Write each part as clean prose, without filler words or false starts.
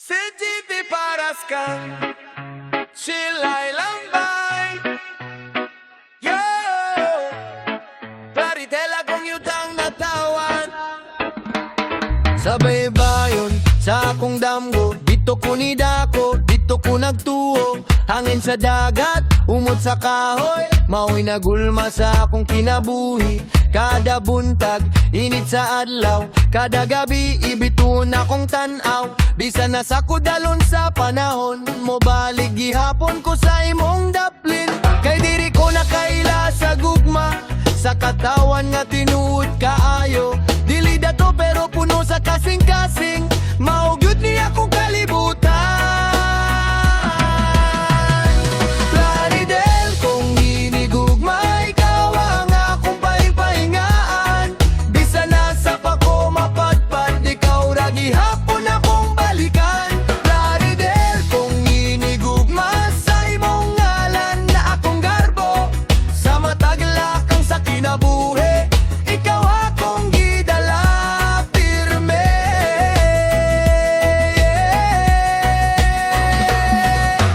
CGP paraskan Sila'y lambay Yo Claritela kong yutang natawan Sa baybayon, sa akong damgo Dito ko nidako, dito ko nagtuo Hangin sa dagat, umot sa kahoy Mao'y nagulma sa akong kinabuhi Kada buntag, init sa adlaw Kada gabi, ibitun akong tanaw Bisan na sa kudalon sa panahon Mo balik gihapon ko sa imong daplin Kay diri ko nakaila sa gugma Sa katawan nga tinuod kaayo Dili dato pero puno sa kasing-kasing Maugyot ni akong kalibutan Plaridel kung ginigugma Ikaw ang akong pahingaan Bisa na sa pako mapadpad Ikaw ra gihapon akong balikan Plaridel kung ginigugma Sa imong ngalan na akong garbo Sa mataglakang sa kinabuhi Ikaw akong gidala pirme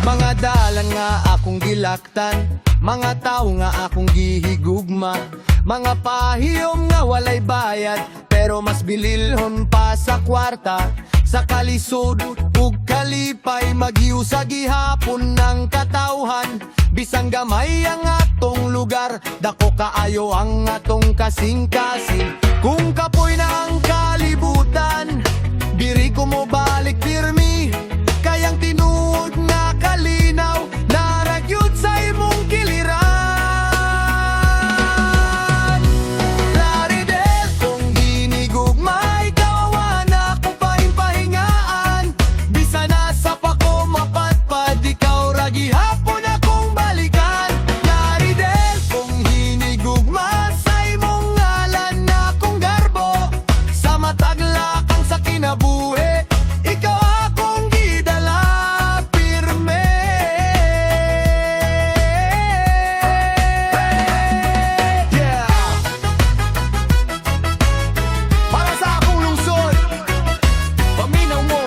Mga dalan nga akong gilaktan Mga tao nga akong gihigugma Mga pahiyom nga walay bayad Pero mas bililhon pa sa kwarta Sa kalisod ug kalipay Maghiu sa gihapon ng katawhan Bisang gamay ang atong lugar Dako kaayo ang atong kasing-kasing Kung kapoy na ang kalibutan Diri ko mo balik pirmi Kayang tinuod nga kalinaw Naragyod sa imong kiliran Plaridel kung ginigugma Ikaw ang akong pahingaan Bisa na sa pako mapatpad Ikaw ra gihapon akong balikan Plaridel kung ginigugma Sa imong ngalan na akong garbo Sa mataglakang sa kinabuhi Ikaw akong gidala pirme Yeah Para sa akong lungsod Paminaw mo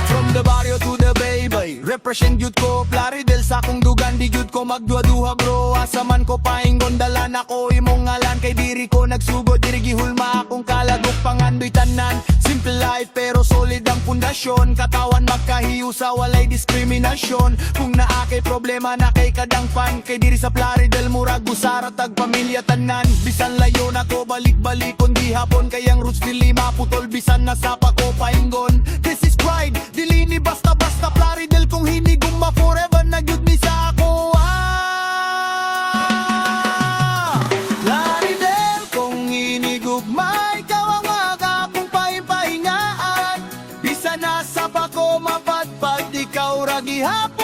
From the barrio to the baybay Represent youth ko Plaridel sa akong dugan Di youth ko magduha-duha bro Asa man ko paingon dalan ako imong ngalan Kay diri ko nagsugod Diri gihulma akong kalagok Pangandoy tanan Simple life pero solid ang pundasyon Katawan magkahiyo sa walay diskriminasyon Kung naa kay problema na kay kadang fan Kay diri sa Plaridel murag busara tag pamilya tanan Bisan layo na ko balik-balik Kundi hapon kayang roots dili maputol Bisan na sa pako paingon This is pride Dili ni basta-basta Plaridel kung hinigugma forever Nagyud ni sa ako Plaridel kung hinigugma Ikaw ang akong pahingaan Bisa na sa pako mapadpad Ikaw ra gihapon